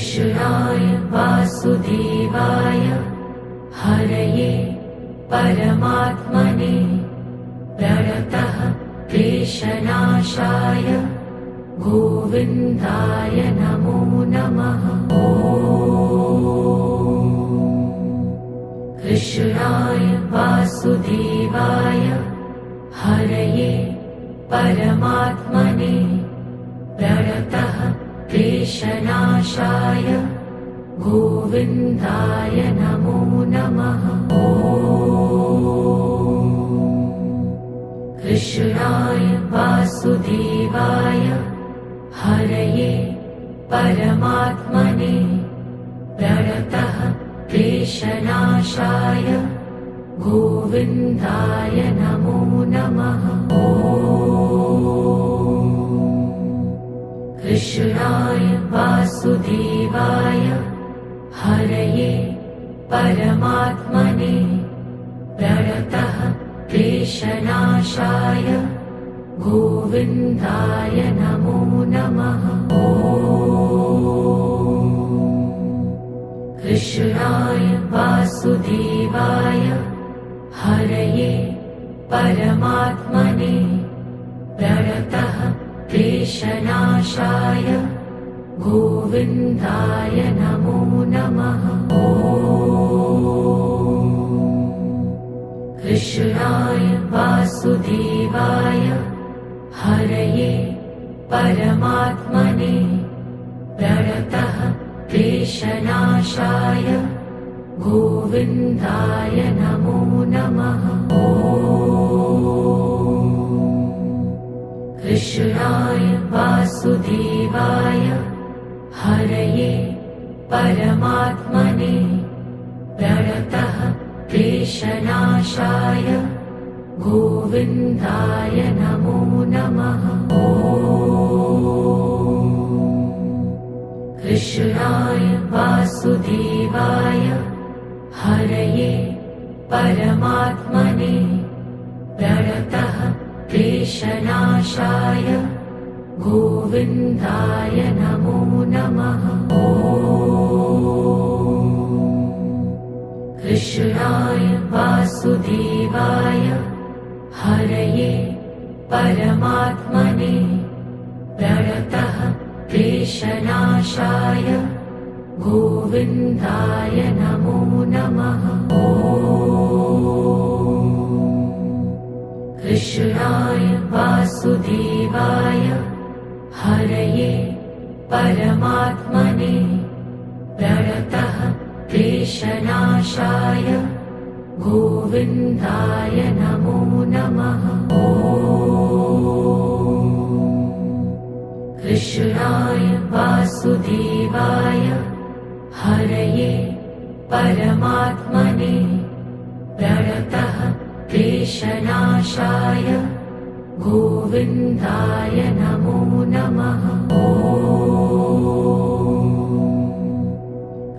कृष्णाय वासुदेवाय हरये परमात्मने प्रणतः क्लेशनाशाय गोविन्दाय नमो नमः। कृष्णाय वासुदेवाय हरये परमात्मने प्रणतः क्लेशनाशाय गोविन्दाय नमो नमः। कृष्णाय वासुदेवाय हरये परमात्मने प्रणतः क्लेशनाशाय गोविन्दाय नमो नमः। कृष्णाय वासुदेवाय हरये परमात्मने प्रणतः क्लेशनाशाय गोविन्दाय नमो नमः। कृष्णाय वासुदेवाय हरये परमात्मने प्रणतः क्लेशनाशाय गोविन्दाय नमो नमः। कृष्णाय वासुदेवाय हरये परमात्मने प्रणतः क्लेशनाशाय गोविन्दाय नमो नमः। कृष्णाय वासुदेवाय हरये परमात्मने प्रणतः क्लेशनाशाय गोविन्दाय नमो नमः। कृष्णाय वासुदेवाय हरये परमात्मने प्रणतः क्लेशनाशाय गोविन्दाय नमो नमः। कृष्णाय वासुदेवाय हरये परमात्मने प्रणतः क्लेशनाशाय गोविन्दाय नमो नमः। कृष्णाय वासुदेवाय हरये परमात्मने प्रणतः क्लेशनाशाय गोविन्दाय नमो नमः। कृष्णाय वासुदेवाय हरये परमात्मने प्रणतः क्लेशनाशाय गोविन्दाय नमो नमः।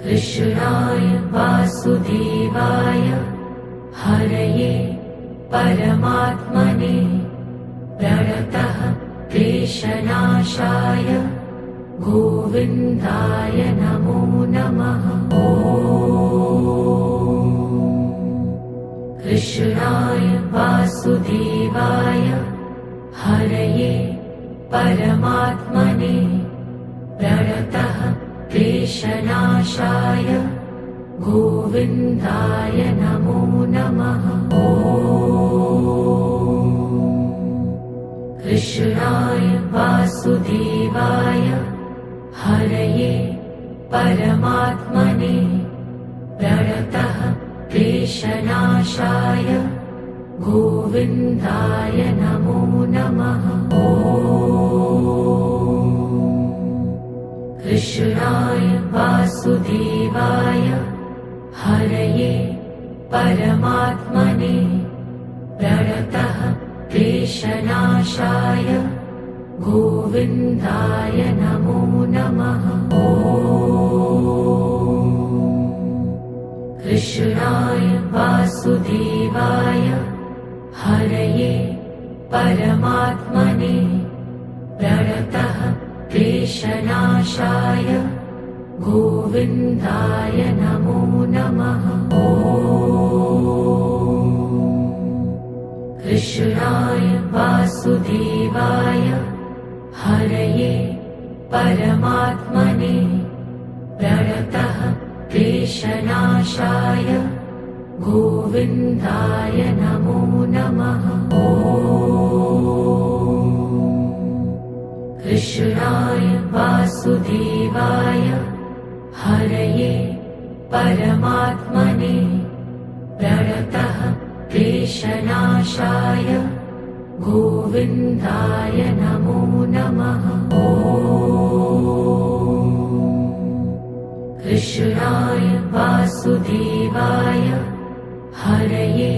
कृष्णाय वासुदेवाय हरये परमात्मने प्रणतः क्लेशनाशाय गोविन्दाय नमो नमः। कृष्णाय वासुदेवाय हरये परमात्मने प्रणतः क्लेशनाशाय गोविन्दाय नमो नमः। कृष्णाय वासुदेवाय हरये परमात्मने प्रणतः क्लेशनाशाय गोविन्दाय नमो नमः। कृष्णाय वासुदेवाय हरये परमात्मने प्रणतः क्लेशनाशाय गोविन्दाय नमो नमः। कृष्णाय वासुदेवाय हरये परमात्मने प्रणतः क्लेशनाशाय गोविन्दाय नमो नमः। कृष्णाय वासुदेवाय हरये परमात्मने प्रणतः क्लेशनाशाय गोविन्दाय नमो नमः। कृष्णाय वासुदेवाय हरये परमात्मने प्रणतः क्लेशनाशाय गोविन्दाय नमो नमः। कृष्णाय वासुदेवाय हरये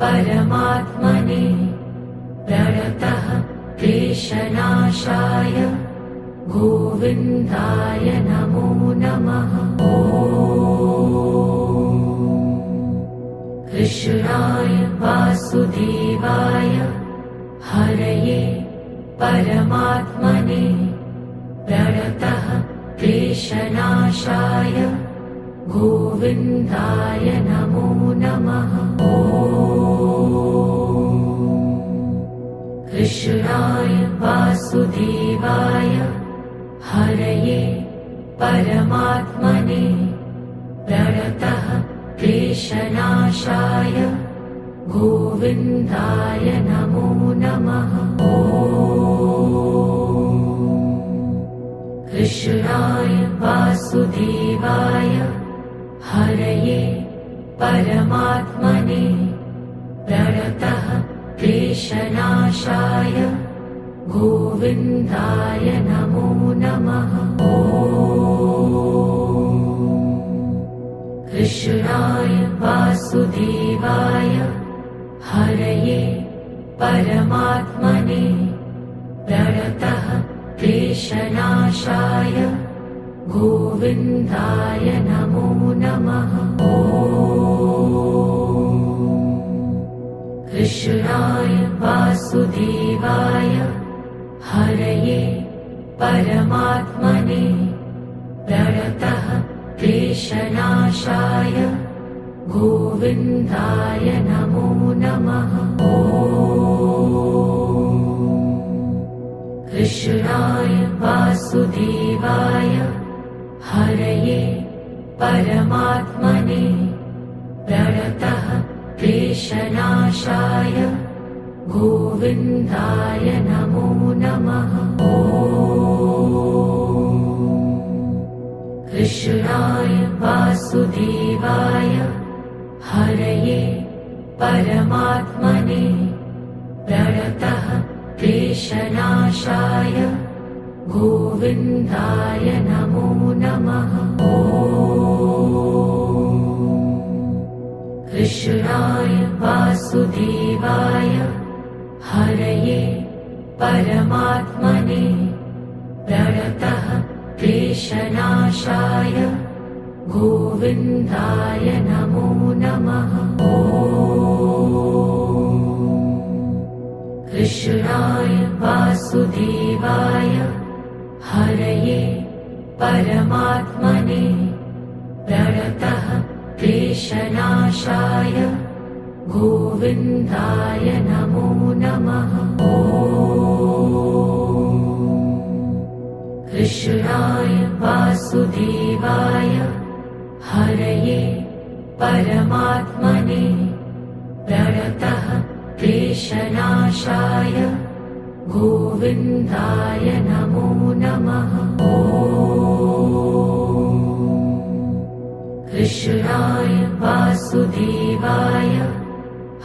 परमात्मने प्रणतः क्लेशनाशाय गोविन्दाय नमो नमः। कृष्णाय वासुदेवाय हरये परमात्मने प्रणतः क्लेशनाशाय गोविन्दाय नमो नमः। कृष्णाय वासुदेवाय हरये परमात्मने प्रणतः क्लेशनाशाय गोविन्दाय नमो नमः। कृष्णाय वासुदेवाय हरये परमात्मने प्रणतः क्लेशनाशाय गोविन्दाय नमो नमः। कृष्णाय वासुदेवाय हरये परमात्मने प्रणतः क्लेशनाशाय गोविन्दाय नमो नमः। कृष्णाय वासुदेवाय हरये परमात्मने प्रणतः क्लेशनाशाय गोविन्दाय नमो नमः। कृष्णाय वासुदेवाय हरये परमात्मने प्रणतः क्लेशनाशाय गोविन्दाय नमो नमः। कृष्णाय वासुदेवाय हरये परमात्मने प्रणतः क्लेशनाशाय गोविन्दाय नमो नमः। कृष्णाय वासुदेवाय हरये परमात्मने प्रणतः क्लेशनाशाय गोविन्दाय नमो नमः। कृष्णाय वासुदेवाय हरये परमात्मने प्रणतः क्लेशनाशाय गोविन्दाय नमो नमः। कृष्णाय वासुदेवाय हरये परमात्मने प्रणतः क्लेशनाशाय गोविन्दाय नमो नमः। कृष्णाय वासुदेवाय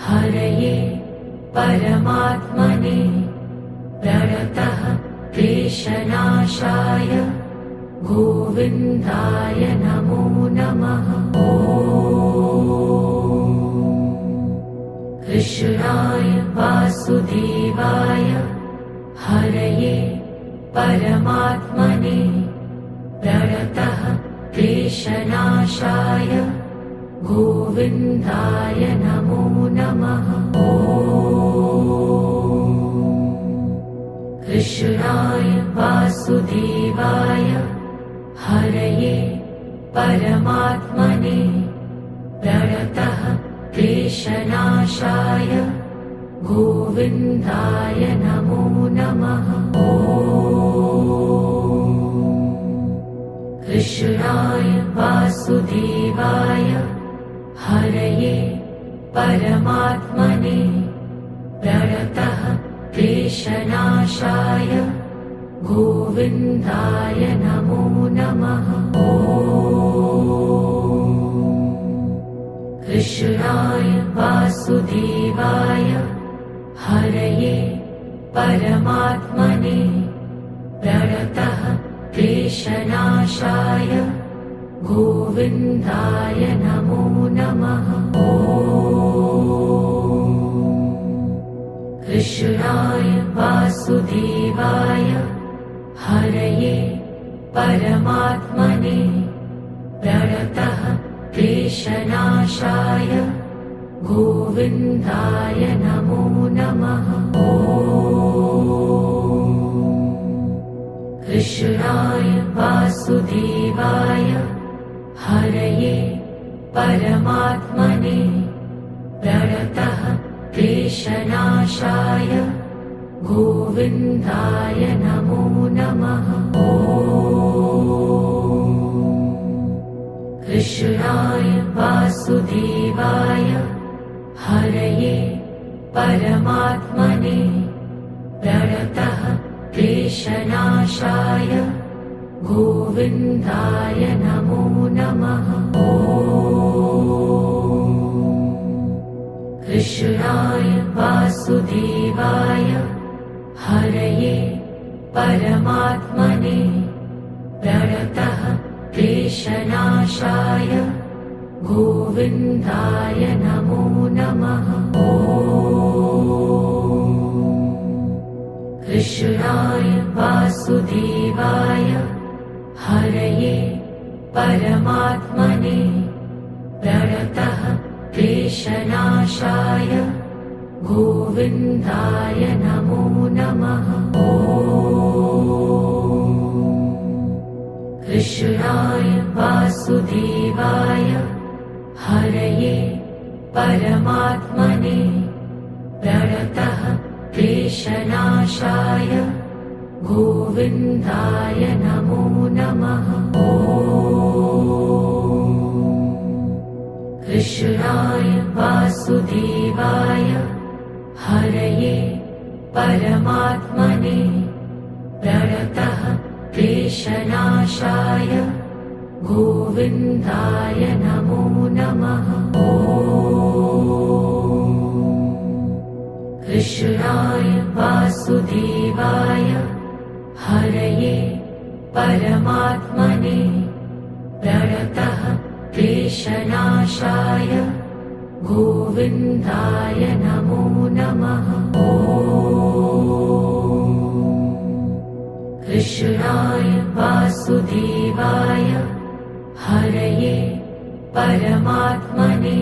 हरये परमात्मने प्रणतः क्लेशनाशाय गोविन्दाय नमो नमः। कृष्णाय वासुदेवाय हरये परमात्मने प्रणतः क्लेशनाशाय गोविन्दाय नमो नमः। कृष्णाय वासुदेवाय हरये परमात्मने प्रणतः क्लेशनाशाय गोविन्दाय नमो नमः। कृष्णाय वासुदेवाय हरये परमात्मने प्रणतः क्लेशनाशाय गोविन्दाय नमो नमः। कृष्णाय वासुदेवाय हरये परमात्मने प्रणतः क्लेशनाशाय गोविन्दाय नमो नमः। कृष्णाय वासुदेवाय हरये परमात्मने प्रणतः क्लेशनाशाय गोविन्दाय नमो नमः। कृष्णाय वासुदेवाय हरये परमात्मने प्रणतः क्लेशनाशाय गोविन्दाय नमो नमः। कृष्णाय वासुदेवाय हरये परमात्मने प्रणतः क्लेशनाशाय गोविन्दाय नमो नमः। कृष्णाय वासुदेवाय हरये परमात्मने प्रणतः क्लेशनाशाय गोविन्दाय नमो नमः। कृष्णाय वासुदेवाय हरये परमात्मने प्रणतः क्लेशनाशाय गोविन्दाय नमो नमः। कृष्णाय वासुदेवाय हरये परमात्मने प्रणतः क्लेशनाशाय गोविन्दाय नमो नमः। कृष्णाय वासुदेवाय हरये परमात्मने प्रणतः क्लेशनाशाय गोविन्दाय नमो नमः। कृष्णाय वासुदेवाय हरये परमात्मने प्रणतः क्लेशनाशाय गोविन्दाय नमो नमः। कृष्णाय वासुदेवाय हरये परमात्मने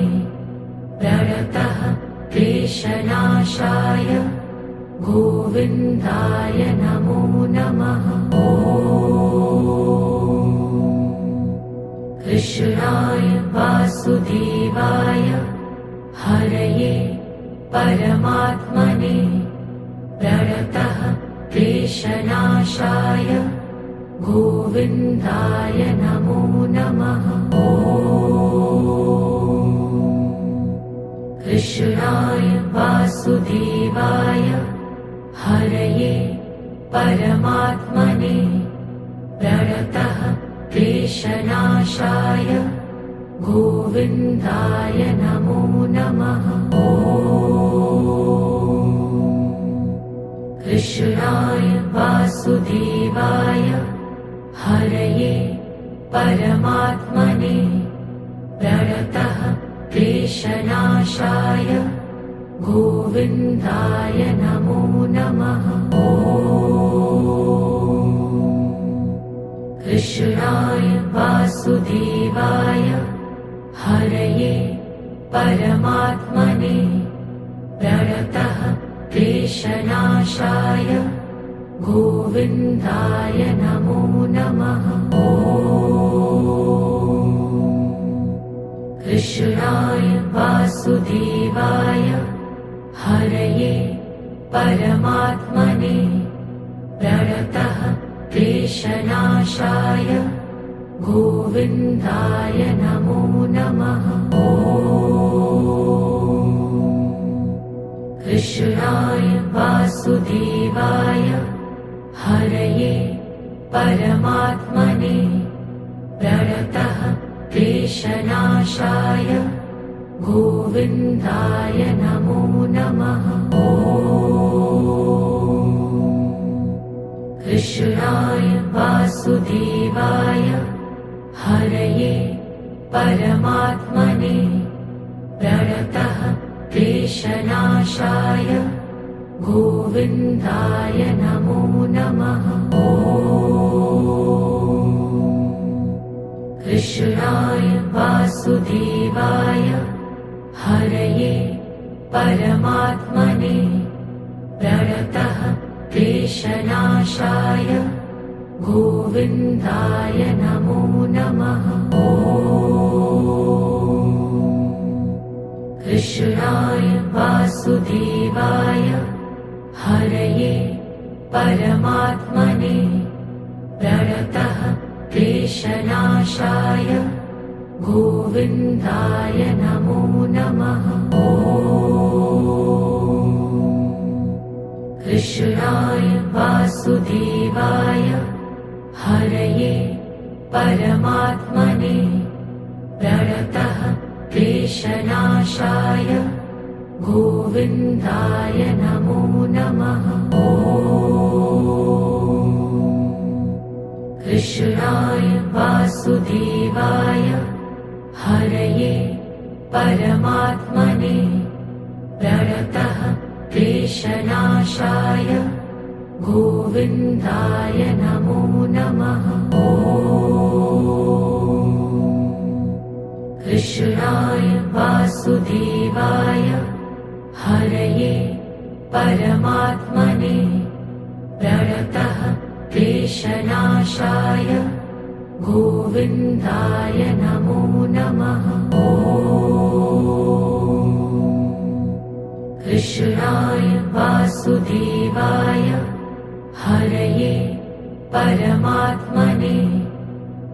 प्रणतः क्लेशनाशाय गोविन्दाय नमो नमः। कृष्णाय वासुदेवाय हरये परमात्मने प्रणतः क्लेशनाशाय गोविन्दाय नमो नमः। कृष्णाय वासुदेवाय हरये परमात्मने प्रणतः क्लेशनाशाय गोविन्दाय नमो नमः। कृष्णाय वासुदेवाय हरये परमात्मने प्रणतः क्लेशनाशाय गोविन्दाय नमो नमः। कृष्णाय वासुदेवाय हरये परमात्मने प्रणतः क्लेशनाशाय गोविन्दाय नमो नमः। कृष्णाय वासुदेवाय हरये परमात्मने प्रणतः क्लेशनाशाय गोविन्दाय नमो नमः। कृष्णाय वासुदेवाय हरये परमात्मने प्रणतः क्लेशनाशाय गोविन्दाय नमो नमः। कृष्णाय वासुदेवाय हरये परमात्मने प्रणतः क्लेशनाशाय गोविन्दाय नमो नमः। कृष्णाय वासुदेवाय हरये परमात्मने प्रणतः क्लेशनाशाय गोविन्दाय नमो नमः। कृष्णाय वासुदेवाय हरये परमात्मने प्रणतः क्लेशनाशाय गोविन्दाय नमो नमः। कृष्णाय वासुदेवाय हरये परमात्मने प्रणतः क्लेशनाशाय गोविन्दाय नमो नमः। कृष्णाय वासुदेवाय हरये परमात्मने प्रणतः क्लेशनाशाय गोविन्दाय नमो नमः। कृष्णाय वासुदेवाय हरये परमात्मने प्रणतः क्लेशनाशाय गोविन्दाय नमो नमः। कृष्णाय वासुदेवाय हरये परमात्मने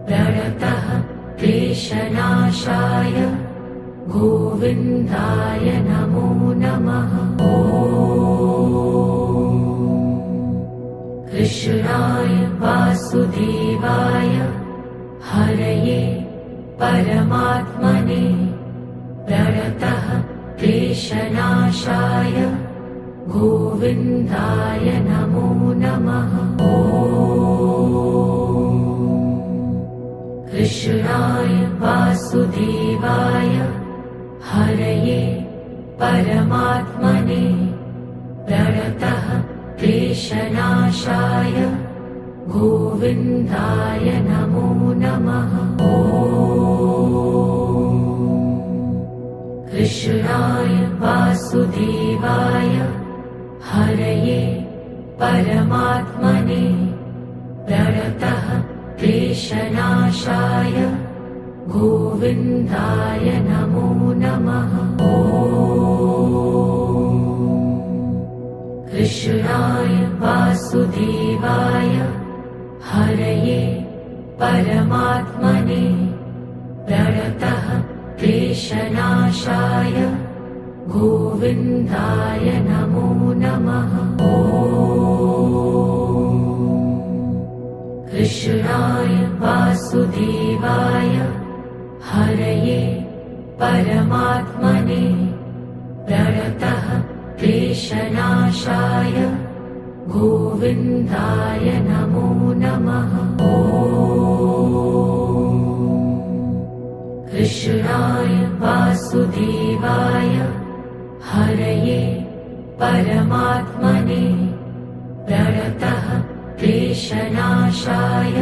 प्रणतः क्लेशनाशाय गोविन्दाय नमो नमः। कृष्णाय वासुदेवाय हरये परमात्मने प्रणतः क्लेशनाशाय गोविन्दाय नमो नमः। कृष्णाय वासुदेवाय हरये परमात्मने प्रणतः क्लेशनाशाय गोविन्दाय नमो नमः। कृष्णाय वासुदेवाय हरये परमात्मने प्रणतः क्लेशनाशाय गोविन्दाय नमो नमः। कृष्णाय वासुदेवाय हरये परमात्मने प्रणतः क्लेशनाशाय गोविन्दाय नमो नमः। कृष्णाय वासुदेवाय हरये परमात्मने प्रणतः क्लेशनाशाय गोविन्दाय नमो नमः। कृष्णाय वासुदेवाय हरये परमात्मने प्रणतः क्लेशनाशाय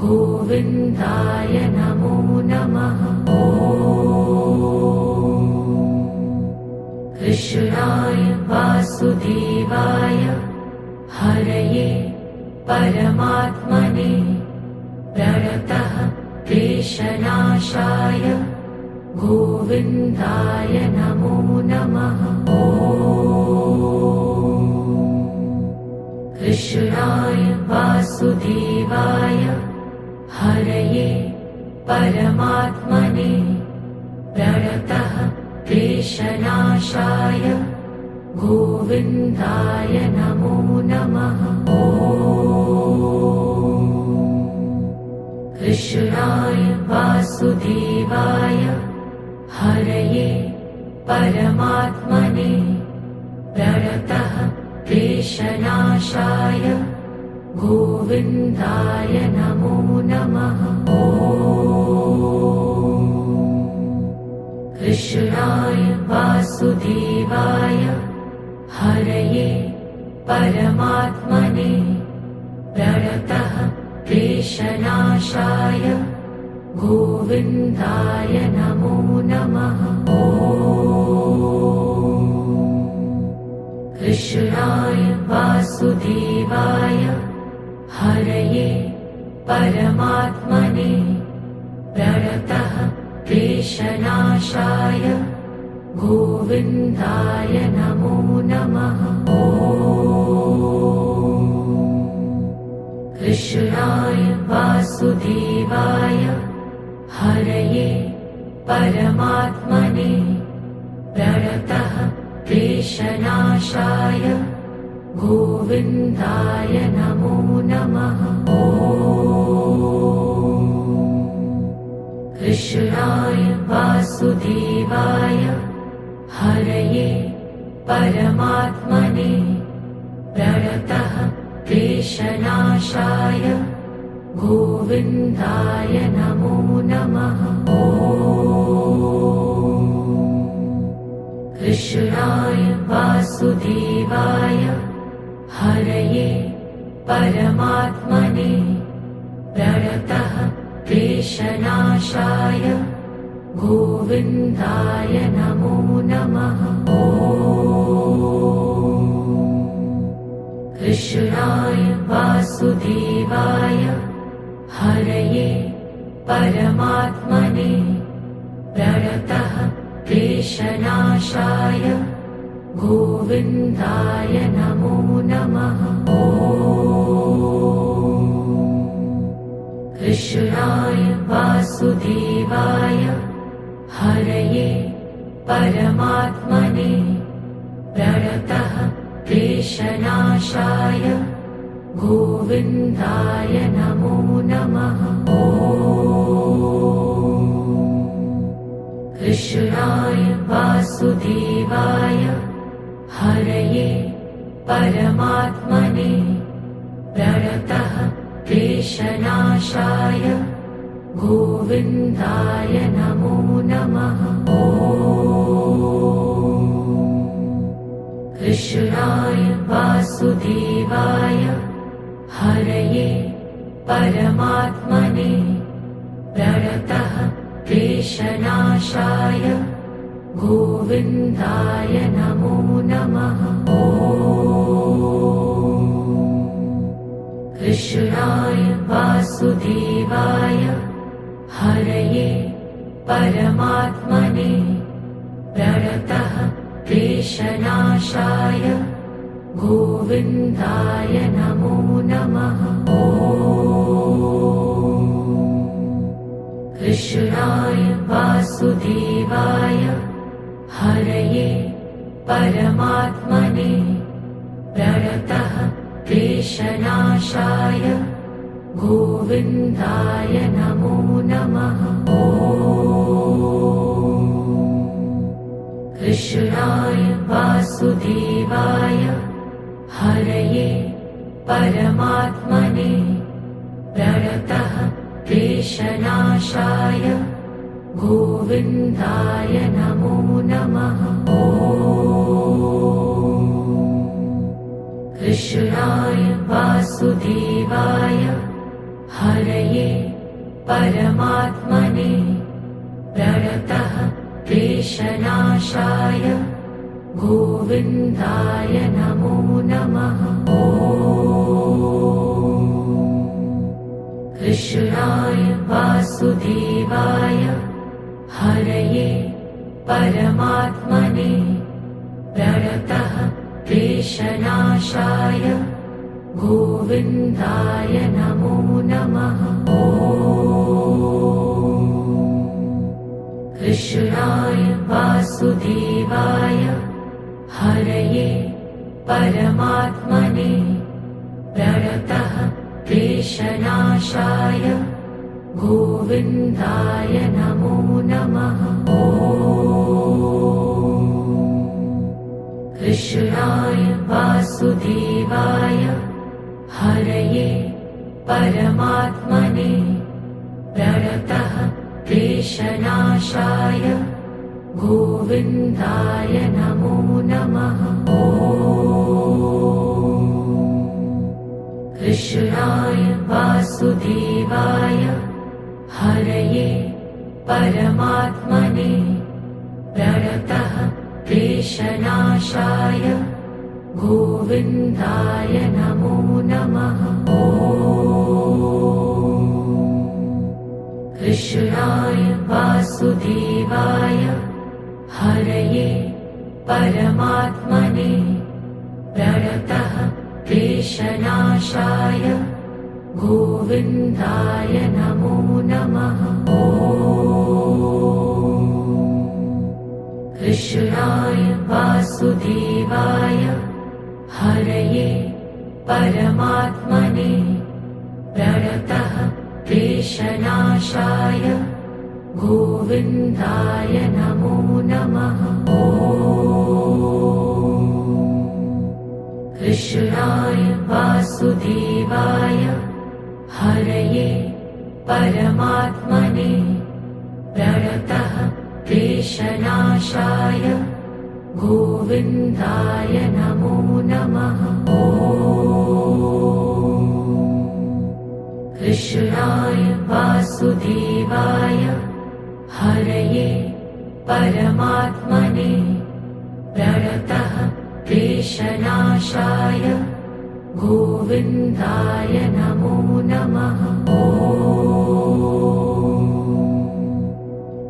गोविन्दाय नमो नमः। कृष्णाय वासुदेवाय हरये परमात्मने प्रणतः क्लेशनाशाय गोविन्दाय नमो नमः। कृष्णाय वासुदेवाय हरये परमात्मने प्रणतः क्लेशनाशाय गोविन्दाय नमो नमः। कृष्णाय वासुदेवाय हरये परमात्मने प्रणतः क्लेशनाशाय गोविन्दाय नमो नमः। कृष्णाय वासुदेवाय हरये परमात्मने प्रणतः क्लेशनाशाय गोविन्दाय नमो नमः। कृष्णाय वासुदेवाय हरये परमात्मने प्रणतः क्लेशनाशाय गोविन्दाय नमो नमः। कृष्णाय वासुदेवाय हरये परमात्मने प्रणतः क्लेशनाशाय गोविन्दाय नमो नमः। कृष्णाय वासुदेवाय हरये परमात्मने प्रणतः क्लेशनाशाय गोविन्दाय नमो नमः। कृष्णाय वासुदेवाय हरये परमात्मने प्रणतः क्लेशनाशाय गोविन्दाय नमो नमः। कृष्णाय वासुदेवाय हरये परमात्मने प्रणतः क्लेशनाशाय गोविन्दाय नमो नमः। कृष्णाय वासुदेवाय हरये परमात्मने प्रणतः क्लेशनाशाय गोविन्दाय नमो नमः। कृष्णाय वासुदेवाय हरये परमात्मने प्रणतः क्लेशनाशाय गोविन्दाय नमो नमः। कृष्णाय वासुदेवाय हरये परमात्मने प्रणतः क्लेशनाशाय गोविन्दाय नमो नमः। कृष्णाय वासुदेवाय हरये परमात्मने प्रणतः क्लेशनाशाय गोविन्दाय नमो नमः। कृष्णाय वासुदेवाय हरये परमात्मने प्रणतः क्लेशनाशाय गोविन्दाय नमो नमः। कृष्णाय वासुदेवाय हरये परमात्मने प्रणतः क्लेशनाशाय गोविन्दाय नमो नमः। कृष्णाय वासुदेवाय हरये परमात्मने प्रणतः क्लेशनाशाय गोविन्दाय नमो नमः। कृष्णाय वासुदेवाय हरये परमात्मने प्रणतः क्लेशनाशाय गोविन्दाय नमो नमः। कृष्णाय वासुदेवाय हरये परमात्मने प्रणतः क्लेशनाशाय गोविन्दाय नमो नमः। कृष्णाय वासुदेवाय हरये परमात्मने प्रणतः क्लेशनाशाय गोविन्दाय नमो नमः। कृष्णाय वासुदेवाय हरये परमात्मने प्रणतः क्लेशनाशाय गोविन्दाय नमो नमः। कृष्णाय वासुदेवाय हरये परमात्मने प्रणतः क्लेशनाशाय गोविन्दाय नमो नमः। कृष्णाय वासुदेवाय हरये परमात्मने प्रणतः क्लेशनाशाय गोविन्दाय नमो नमः। कृष्णाय वासुदेवाय हरये परमात्मने प्रणतः क्लेशनाशाय गोविन्दाय नमो नमः। कृष्णाय वासुदेवाय हरये परमात्मने प्रणतः क्लेशनाशाय गोविन्दाय नमो नमः।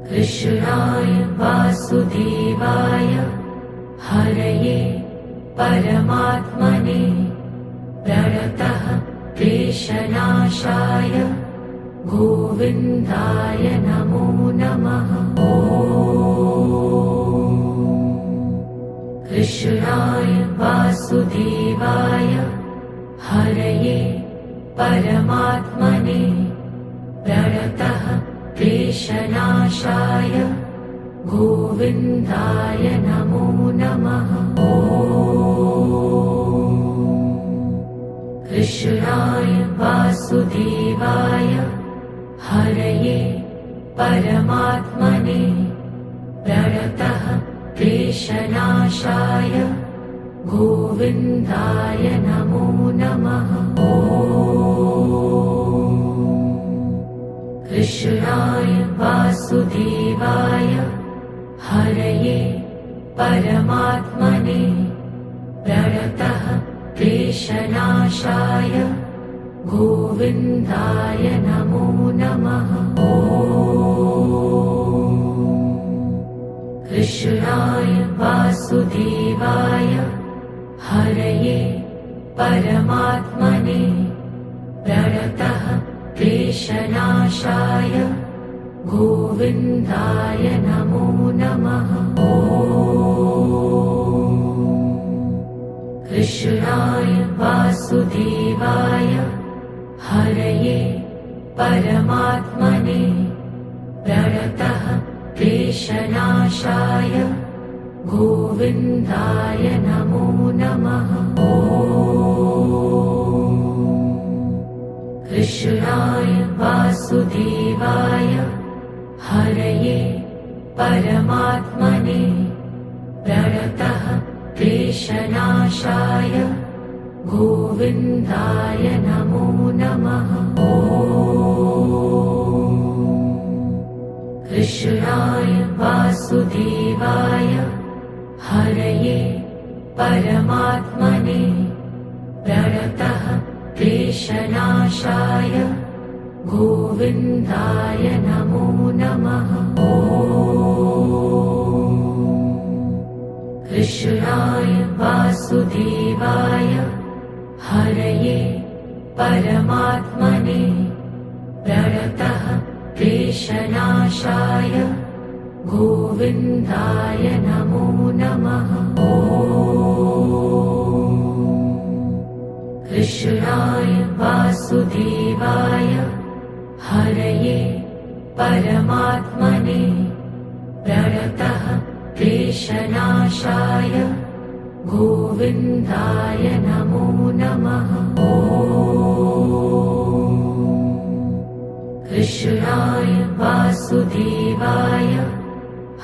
कृष्णाय वासुदेवाय हरये परमात्मने प्रणतः क्लेशनाशाय गोविन्दाय नमो नमः। कृष्णाय वासुदेवाय हरये परमात्मने प्रणतः क्लेशनाशाय गोविन्दाय नमो नमः। कृष्णाय वासुदेवाय हरये परमात्मने प्रणतः क्लेशनाशाय गोविन्दाय नमो नमः। कृष्णाय वासुदेवाय हरये परमात्मने प्रणतः क्लेशनाशाय गोविन्दाय नमो नमः। कृष्णाय वासुदेवाय हरये परमात्मने प्रणतः क्लेशनाशाय गोविन्दाय नमो नमः। कृष्णाय वासुदेवाय हरये परमात्मने प्रणतः क्लेशनाशाय गोविन्दाय नमो नमः। कृष्णाय वासुदेवाय हरये परमात्मने प्रणतः क्लेशनाशाय गोविन्दाय नमो नमः। कृष्णाय वासुदेवाय हरये परमात्मने प्रणतः क्लेशनाशाय गोविन्दाय नमो नमः। कृष्णाय वासुदेवाय हरये परमात्मने प्रणतः क्लेशनाशाय गोविन्दाय नमो नमः। कृष्णाय वासुदेवाय हरये परमात्मने प्रणतः क्लेशनाशाय गोविन्दाय नमो नमः। कृष्णाय वासुदेवाय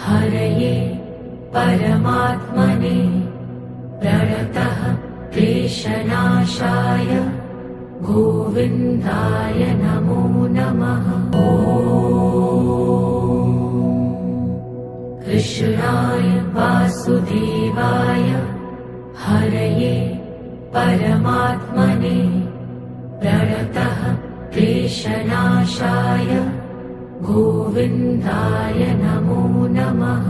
हरये परमात्मने प्रणतः क्लेशनाशाय गोविन्दाय नमो नमः। कृष्णाय वासुदेवाय हरये परमात्मने प्रणतः क्लेशनाशाय गोविन्दाय नमो नमः।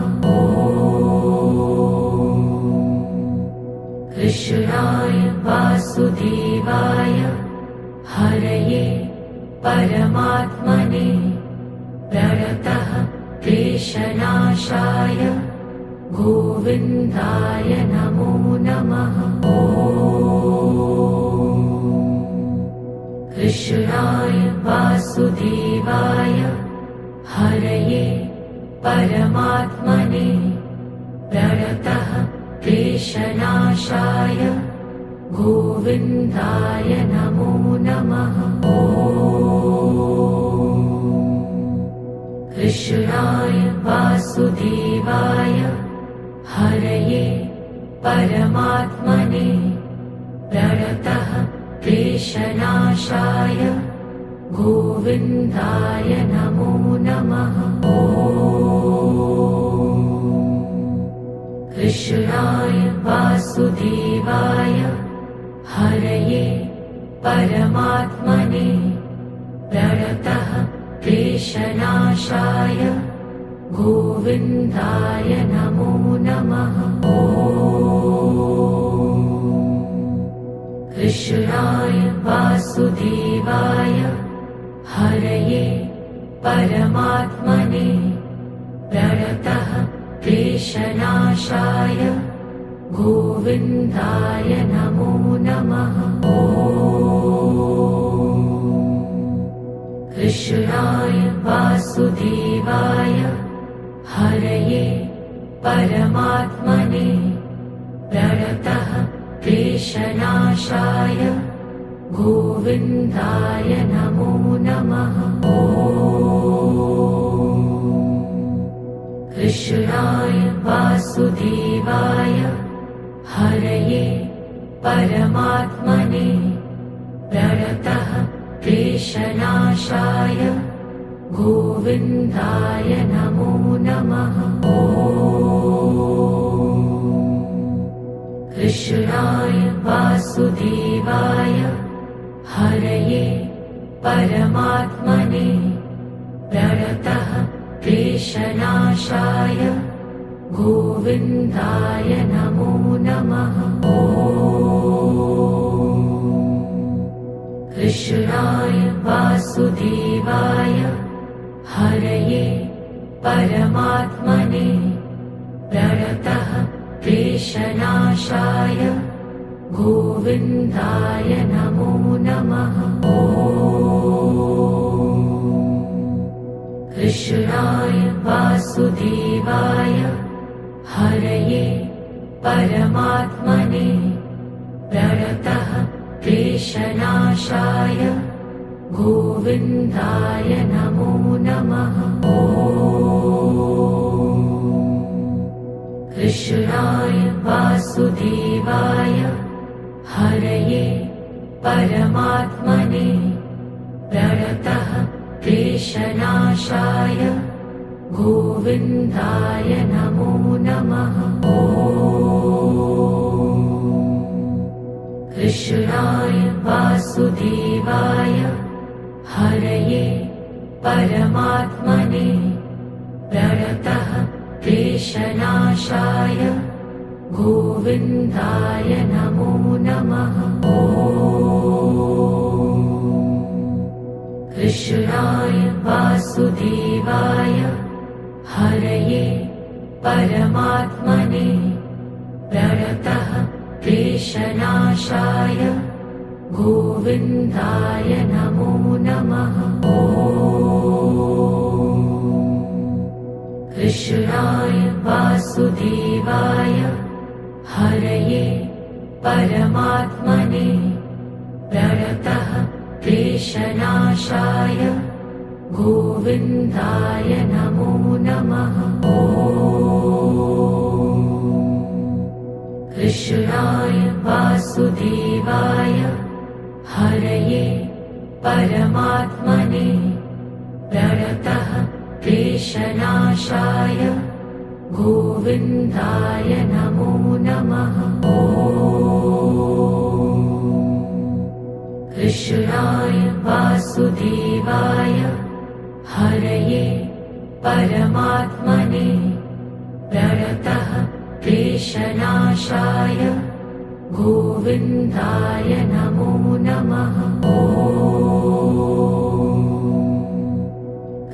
कृष्णाय वासुदेवाय हरये परमात्मने प्रणतः क्लेशनाशाय गोविन्दाय नमो नमः। कृष्णाय वासुदेवाय हरये परमात्मने प्रणतः क्लेशनाशाय गोविन्दाय नमो नमः। कृष्णाय वासुदेवाय हरये परमात्मने प्रणतः क्लेशनाशाय गोविन्दाय नमो नमः। कृष्णाय वासुदेवाय हरये परमात्मने प्रणतः क्लेशनाशाय गोविन्दाय नमो नमः। कृष्णाय वासुदेवाय हरये परमात्मने प्रणतः क्लेशनाशाय गोविन्दाय नमो नमः। कृष्णाय वासुदेवाय हरये परमात्मने प्रणतः क्लेशनाशाय गोविन्दाय नमो नमः। कृष्णाय वासुदेवाय हरये परमात्मने प्रणतः क्लेशनाशाय गोविन्दाय नमो नमः। कृष्णाय वासुदेवाय हरये परमात्मने प्रणतः क्लेशनाशाय गोविन्दाय नमो नमः। कृष्णाय वासुदेवाय हरये परमात्मने प्रणतः क्लेशनाशाय गोविन्दाय नमो नमः। कृष्णाय वासुदेवाय हरये परमात्मने प्रणतः क्लेशनाशाय गोविन्दाय नमो नमः। कृष्णाय वासुदेवाय हरये परमात्मने प्रणतः क्लेशनाशाय गोविन्दाय नमो नमः। कृष्णाय वासुदेवाय हरये परमात्मने प्रणतः क्लेशनाशाय गोविन्दाय नमो नमः। कृष्णाय वासुदेवाय हरये परमात्मने प्रणतः क्लेशनाशाय गोविन्दाय नमो नमः। कृष्णाय वासुदेवाय हरये परमात्मने प्रणतः क्लेशनाशाय गोविन्दाय नमो नमः। कृष्णाय वासुदेवाय हरये परमात्मने प्रणतः क्लेशनाशाय गोविन्दाय नमो नमः। कृष्णाय वासुदेवाय हरये परमात्मने प्रणतः क्लेशनाशाय गोविन्दाय नमो नमः।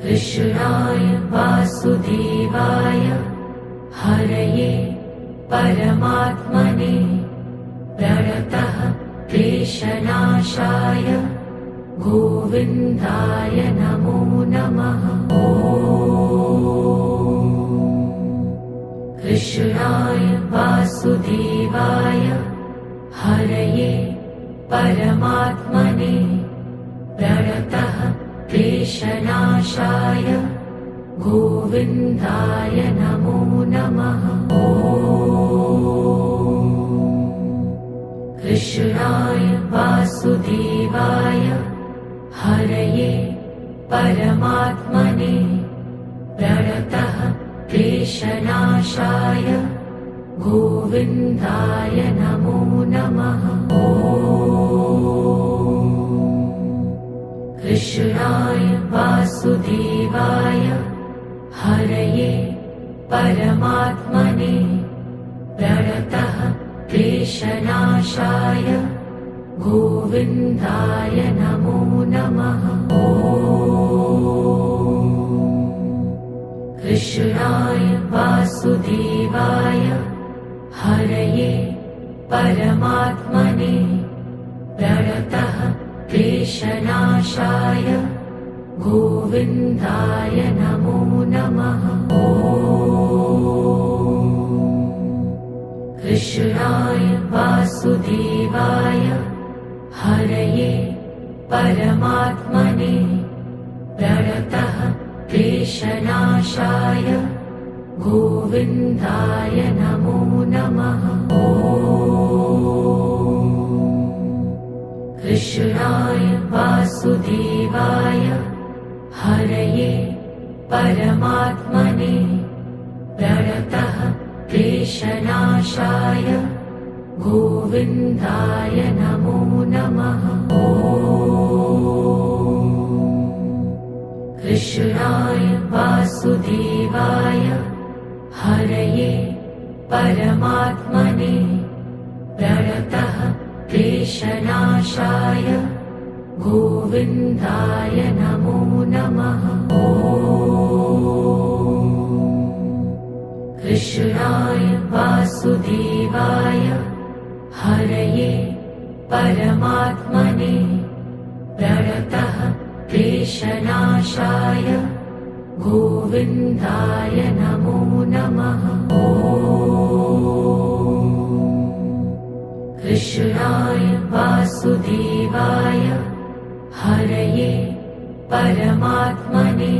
कृष्णाय वासुदेवाय हरये परमात्मने प्रणतः क्लेशनाशाय गोविन्दाय नमो नमः। कृष्णाय वासुदेवाय हरये परमात्मने प्रणतः क्लेशनाशाय गोविन्दाय नमो नमः। कृष्णाय वासुदेवाय हरये परमात्मने प्रणतः क्लेशनाशाय गोविन्दाय नमो नमः। कृष्णाय वासुदेवाय हरये परमात्मने प्रणतः क्लेशनाशाय गोविन्दाय नमो नमः। कृष्णाय वासुदेवाय हरये परमात्मने प्रणतः क्लेशनाशाय गोविन्दाय नमो नमः। कृष्णाय वासुदेवाय हरये परमात्मने प्रणतः क्लेशनाशाय गोविन्दाय नमो नमः। कृष्णाय वासुदेवाय हरये परमात्मने प्रणतः क्लेशनाशाय गोविन्दाय नमो नमः। कृष्णाय वासुदेवाय हरये परमात्मने प्रणतः क्लेशनाशाय गोविन्दाय नमो नमः। कृष्णाय वासुदेवाय हरये परमात्मने प्रणतः क्लेशनाशाय गोविन्दाय नमो नमः। कृष्णाय वासुदेवाय हरये परमात्मने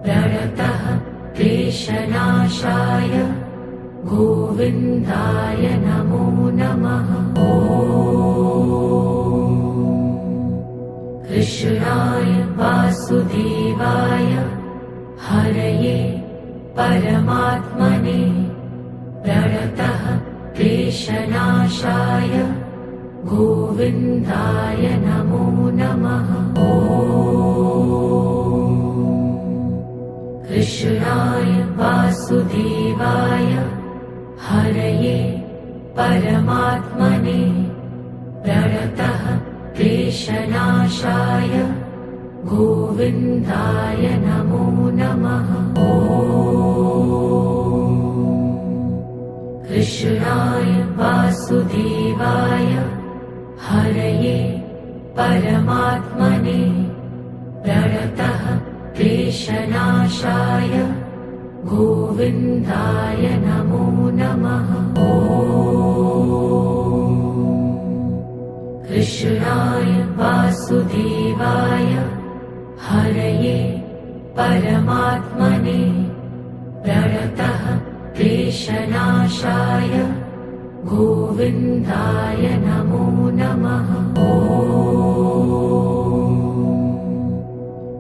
प्रणतः क्लेशनाशाय गोविन्दाय नमो नमः। कृष्णाय वासुदेवाय हरये परमात्मने प्रणतः क्लेशनाशाय गोविन्दाय नमो नमः। कृष्णाय वासुदेवाय हरये परमात्मने प्रणतः क्लेशनाशाय गोविन्दाय नमो नमः। कृष्णाय वासुदेवाय हरये परमात्मने प्रणतः क्लेशनाशाय गोविन्दाय नमो नमः। कृष्णाय वासुदेवाय हरये परमात्मने प्रणतः क्लेशनाशाय गोविन्दाय नमो नमः।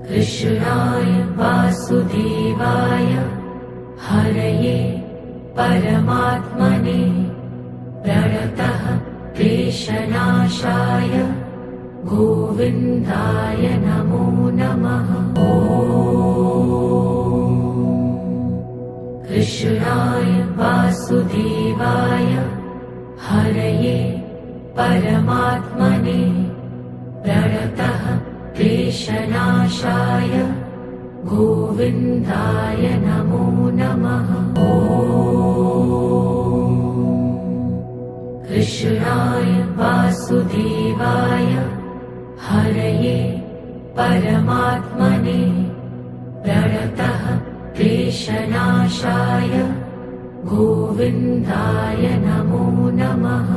कृष्णाय वासुदेवाय हरये परमात्मने प्रणतः क्लेशनाशाय गोविन्दाय नमो नमः। कृष्णाय वासुदेवाय हरये परमात्मने प्रणतः क्लेशनाशाय गोविन्दाय नमो नमः। कृष्णाय वासुदेवाय हरये परमात्मने प्रणतः क्लेशनाशाय गोविन्दाय नमो नमः।